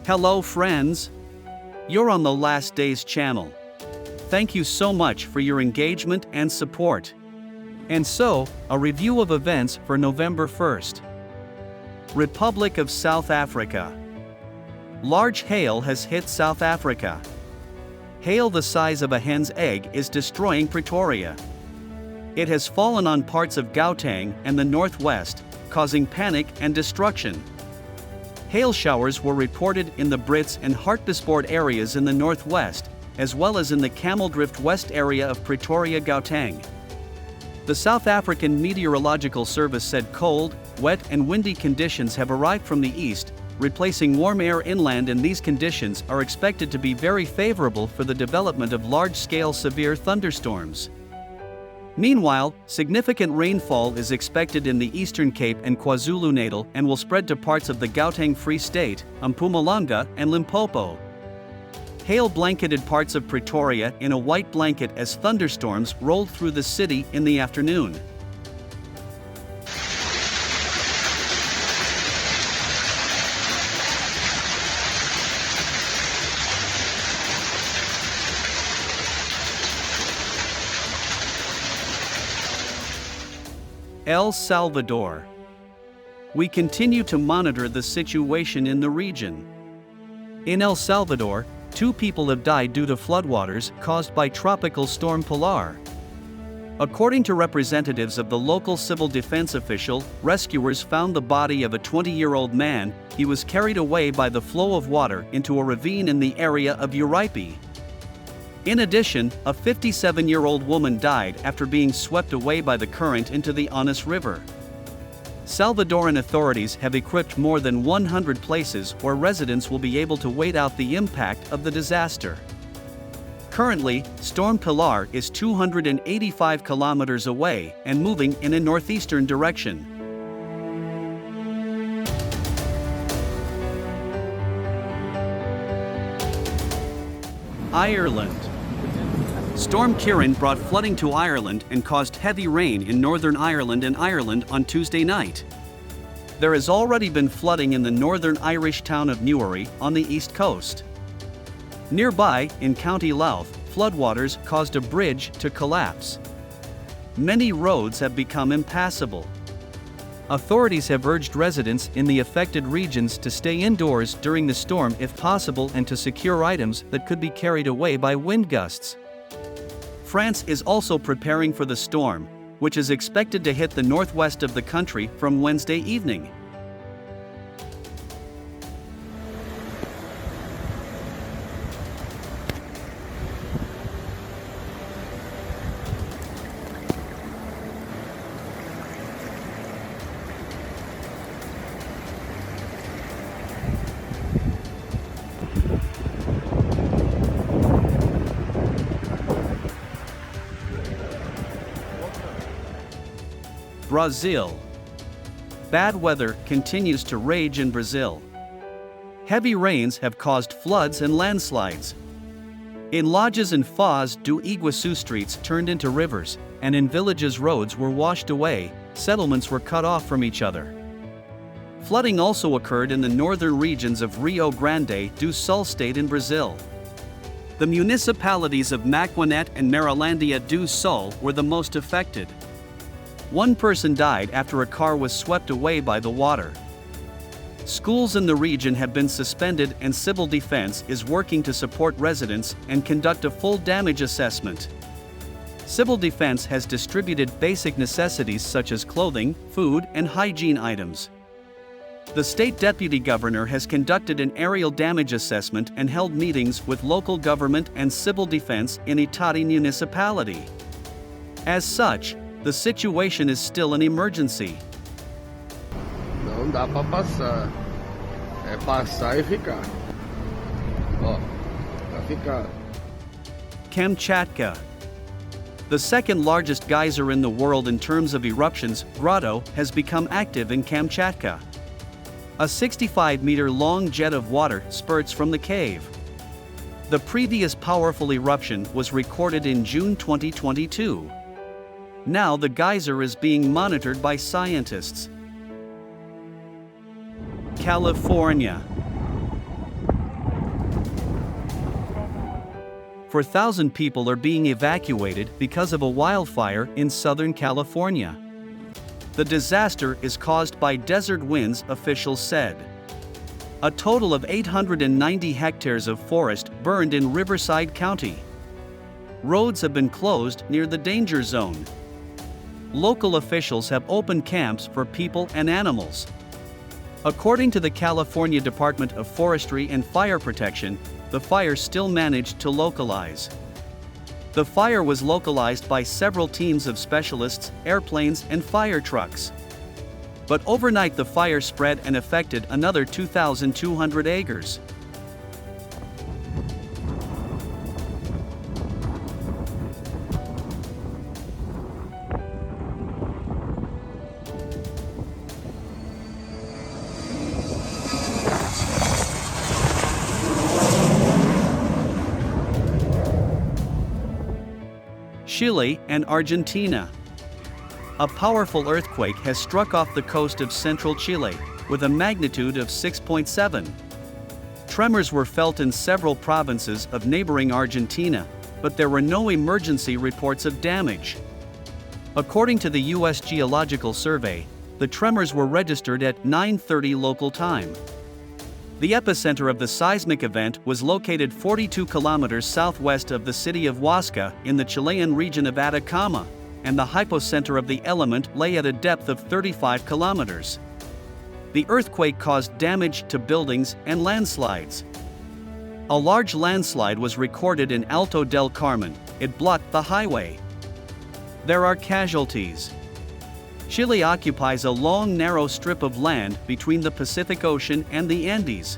Hello friends! You're on the Last Days channel. Thank you so much for your engagement and support. And so, a review of events for November 1st. Republic of South Africa. Large hail has hit South Africa. Hail the size of a hen's egg is destroying Pretoria. It has fallen on parts of Gauteng and the northwest, causing panic and destruction. Hail showers were reported in the Brits and Hartbeespoort areas in the northwest, as well as in the Cameldrift West area of Pretoria, Gauteng. The South African Meteorological Service said cold, wet and windy conditions have arrived from the east, replacing warm air inland, and these conditions are expected to be very favorable for the development of large-scale severe thunderstorms. Meanwhile, significant rainfall is expected in the Eastern Cape and KwaZulu-Natal and will spread to parts of the Gauteng Free State, Mpumalanga, and Limpopo. Hail blanketed parts of Pretoria in a white blanket as thunderstorms rolled through the city in the afternoon. El Salvador. We continue to monitor the situation in the region. In El Salvador, 2 people have died due to floodwaters caused by Tropical Storm Pilar. According to representatives of the local civil defense official, rescuers found the body of a 20-year-old man. He was carried away by the flow of water into a ravine in the area of Uripe. In addition, a 57-year-old woman died after being swept away by the current into the Onis River. Salvadoran authorities have equipped more than 100 places where residents will be able to wait out the impact of the disaster. Currently, Storm Pilar is 285 kilometers away and moving in a northeastern direction. Ireland. Storm Ciarán brought flooding to Ireland and caused heavy rain in Northern Ireland and Ireland on Tuesday night. There has already been flooding in the northern Irish town of Newry on the east coast. Nearby, in County Louth, floodwaters caused a bridge to collapse. Many roads have become impassable. Authorities have urged residents in the affected regions to stay indoors during the storm if possible and to secure items that could be carried away by wind gusts. France is also preparing for the storm, which is expected to hit the northwest of the country from Wednesday evening. Brazil. Bad weather continues to rage in Brazil. Heavy rains have caused floods and landslides. In Lages and Foz do Iguaçu, streets turned into rivers, and in villages roads were washed away, settlements were cut off from each other. Flooding also occurred in the northern regions of Rio Grande do Sul state in Brazil. The municipalities of Maquinet and Marilandia do Sul were the most affected. 1 person died after a car was swept away by the water. Schools in the region have been suspended and civil defense is working to support residents and conduct a full damage assessment. Civil defense has distributed basic necessities such as clothing, food, and hygiene items. The state deputy governor has conducted an aerial damage assessment and held meetings with local government and civil defense in Itati municipality. As such, the situation is still an emergency. Não dá para passar. É passar e ficar. Ó, tá ficando. Kamchatka. The second largest geyser in the world in terms of eruptions, Grot, has become active in Kamchatka. A 65-meter-long jet of water spurts from the cave. The previous powerful eruption was recorded in June 2022. Now the geyser is being monitored by scientists. California. 4,000 people are being evacuated because of a wildfire in Southern California. The disaster is caused by desert winds, officials said. A total of 890 hectares of forest burned in Riverside County. Roads have been closed near the danger zone. Local officials have opened camps for people and animals. According to the California Department of Forestry and Fire Protection, the fire still managed to localize. The fire was localized by several teams of specialists, airplanes, and fire trucks. But overnight the fire spread and affected another 2,200 acres. Chile and Argentina. A powerful earthquake has struck off the coast of central Chile, with a magnitude of 6.7. Tremors were felt in several provinces of neighboring Argentina, but there were no emergency reports of damage. According to the U.S. Geological Survey, the tremors were registered at 9:30 local time. The epicenter of the seismic event was located 42 kilometers southwest of the city of Huasca in the Chilean region of Atacama, and the hypocenter of the element lay at a depth of 35 kilometers. The earthquake caused damage to buildings and landslides. A large landslide was recorded in Alto del Carmen. It blocked the highway. There are casualties. Chile occupies a long, narrow strip of land between the Pacific Ocean and the Andes.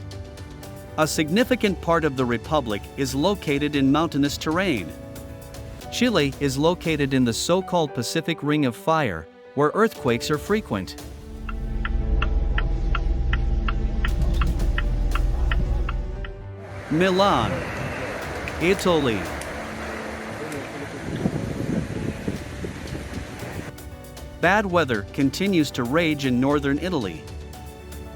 A significant part of the republic is located in mountainous terrain. Chile is located in the so-called Pacific Ring of Fire, where earthquakes are frequent. Milan, Italy. Bad weather continues to rage in northern Italy.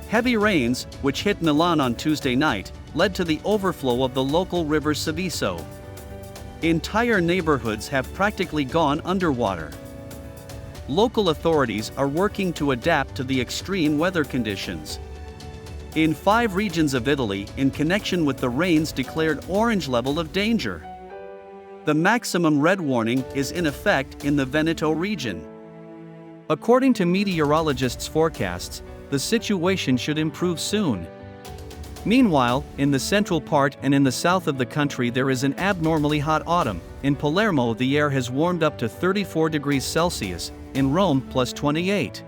Heavy rains, which hit Milan on Tuesday night, led to the overflow of the local river Seviso. Entire neighborhoods have practically gone underwater. Local authorities are working to adapt to the extreme weather conditions. In 5 regions of Italy, in connection with the rains, declared orange level of danger. The maximum red warning is in effect in the Veneto region. According to meteorologists' forecasts, the situation should improve soon. Meanwhile, in the central part and in the south of the country there is an abnormally hot autumn. In Palermo the air has warmed up to 34 degrees Celsius, in Rome plus 28.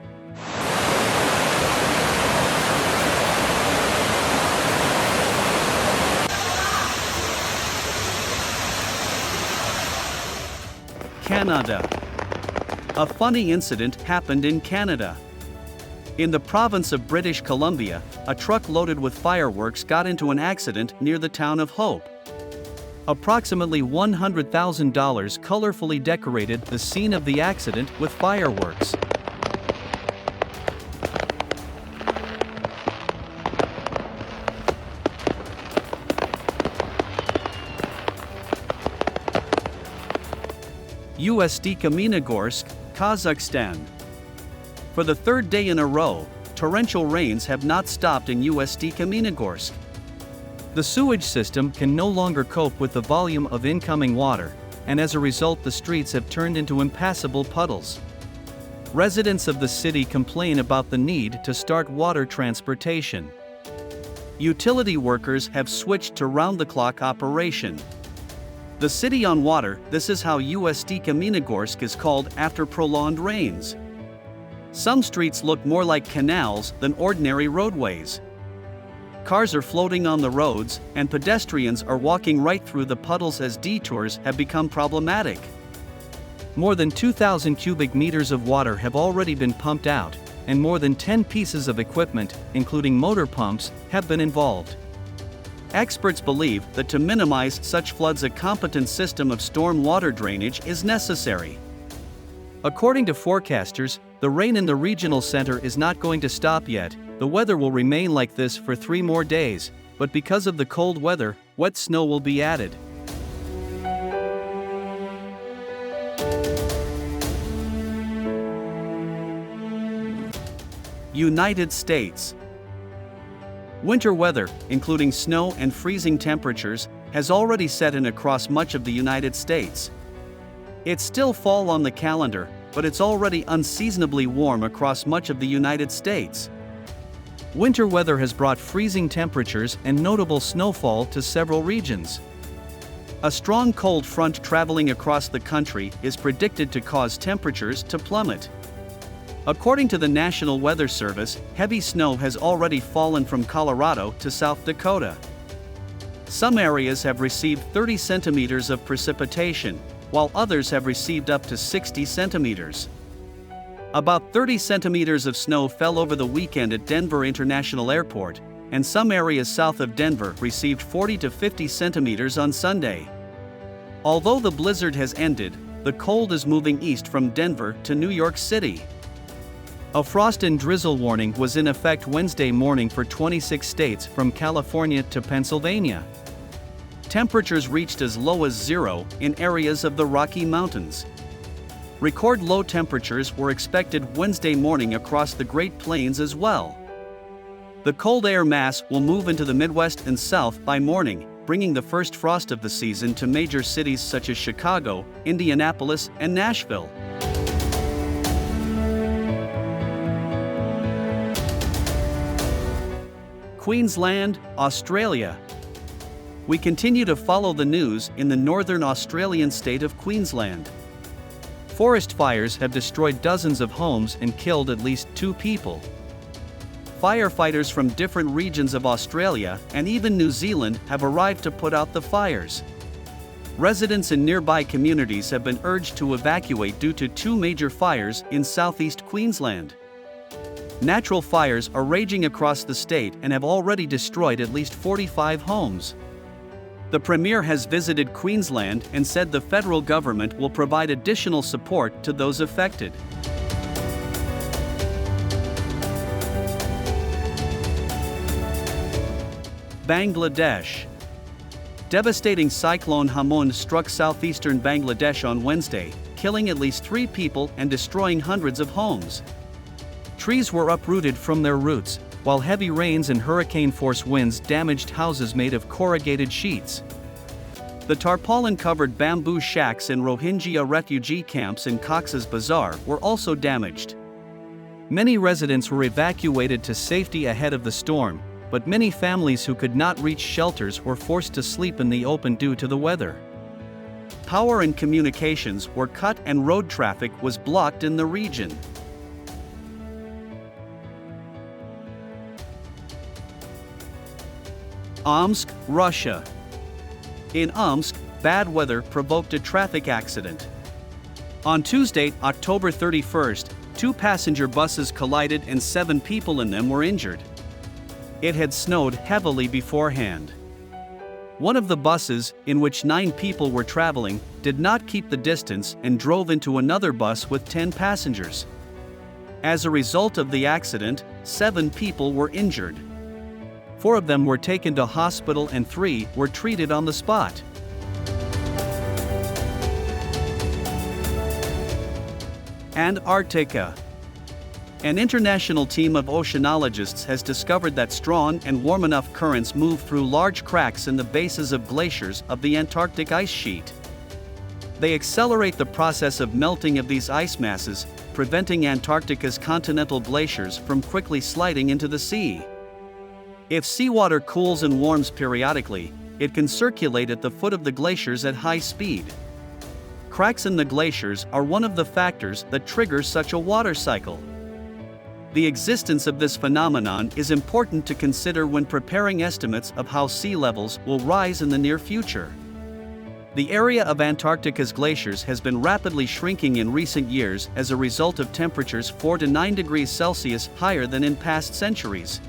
Canada. A funny incident happened in Canada. In the province of British Columbia, a truck loaded with fireworks got into an accident near the town of Hope. Approximately $100,000 colorfully decorated the scene of the accident with fireworks. Kamchatka, Kazakhstan. For the 3rd day in a row, torrential rains have not stopped in Kamchatka. The sewage system can no longer cope with the volume of incoming water, and as a result the streets have turned into impassable puddles. Residents of the city complain about the need to start water transportation. Utility workers have switched to round-the-clock operation. The city on water, this is how Kamchatka is called after prolonged rains. Some streets look more like canals than ordinary roadways. Cars are floating on the roads, and pedestrians are walking right through the puddles as detours have become problematic. More than 2,000 cubic meters of water have already been pumped out, and more than 10 pieces of equipment, including motor pumps, have been involved. Experts believe that to minimize such floods a competent system of storm water drainage is necessary. According to forecasters, the rain in the regional center is not going to stop yet. The weather will remain like this for 3 more days, but because of the cold weather, wet snow will be added. United States. Winter weather, including snow and freezing temperatures, has already set in across much of the United States. It's still fall on the calendar, but it's already unseasonably warm across much of the United States. Winter weather has brought freezing temperatures and notable snowfall to several regions. A strong cold front traveling across the country is predicted to cause temperatures to plummet. According to the National Weather Service, heavy snow has already fallen from Colorado to South Dakota. Some areas have received 30 centimeters of precipitation, while others have received up to 60 centimeters. About 30 centimeters of snow fell over the weekend at Denver International Airport, and some areas south of Denver received 40 to 50 centimeters on Sunday. Although the blizzard has ended, the cold is moving east from Denver to New York City. A frost and drizzle warning was in effect Wednesday morning for 26 states from California to Pennsylvania. Temperatures reached as low as 0 in areas of the Rocky Mountains. Record low temperatures were expected Wednesday morning across the Great Plains as well. The cold air mass will move into the Midwest and South by morning, bringing the first frost of the season to major cities such as Chicago, Indianapolis, and Nashville. Queensland, Australia. We continue to follow the news in the northern Australian state of Queensland. Forest fires have destroyed dozens of homes and killed at least 2 people. Firefighters from different regions of Australia and even New Zealand have arrived to put out the fires. Residents in nearby communities have been urged to evacuate due to 2 major fires in southeast Queensland. Natural fires are raging across the state and have already destroyed at least 45 homes. The Premier has visited Queensland and said the federal government will provide additional support to those affected. Bangladesh. Devastating Cyclone Hamoon struck southeastern Bangladesh on Wednesday, killing at least 3 people and destroying hundreds of homes. Trees were uprooted from their roots, while heavy rains and hurricane-force winds damaged houses made of corrugated sheets. The tarpaulin-covered bamboo shacks in Rohingya refugee camps in Cox's Bazar were also damaged. Many residents were evacuated to safety ahead of the storm, but many families who could not reach shelters were forced to sleep in the open due to the weather. Power and communications were cut and road traffic was blocked in the region. Omsk, Russia. In Omsk, bad weather provoked a traffic accident. On Tuesday, October 31st, 2 passenger buses collided and 7 people in them were injured. It had snowed heavily beforehand. One of the buses, in which 9 people were traveling, did not keep the distance and drove into another bus with 10 passengers. As a result of the accident, 7 people were injured. 4 of them were taken to hospital and 3 were treated on the spot. Antarctica. An international team of oceanologists has discovered that strong and warm enough currents move through large cracks in the bases of glaciers of the Antarctic ice sheet. They accelerate the process of melting of these ice masses, preventing Antarctica's continental glaciers from quickly sliding into the sea. If seawater cools and warms periodically, it can circulate at the foot of the glaciers at high speed. Cracks in the glaciers are one of the factors that trigger such a water cycle. The existence of this phenomenon is important to consider when preparing estimates of how sea levels will rise in the near future. The area of Antarctica's glaciers has been rapidly shrinking in recent years as a result of temperatures 4 to 9 degrees Celsius higher than in past centuries.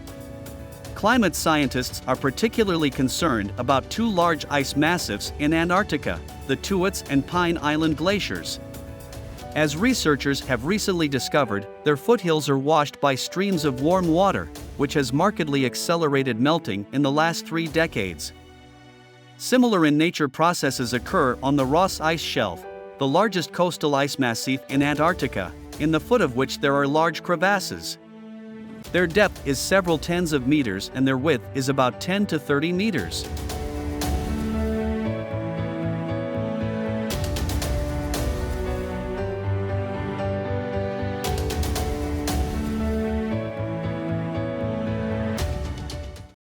Climate scientists are particularly concerned about 2 large ice massifs in Antarctica, the Tuwitz and Pine Island glaciers. As researchers have recently discovered, their foothills are washed by streams of warm water, which has markedly accelerated melting in the last 3 decades. Similar in nature processes occur on the Ross Ice Shelf, the largest coastal ice massif in Antarctica, in the foot of which there are large crevasses. Their depth is several tens of meters and their width is about 10 to 30 meters.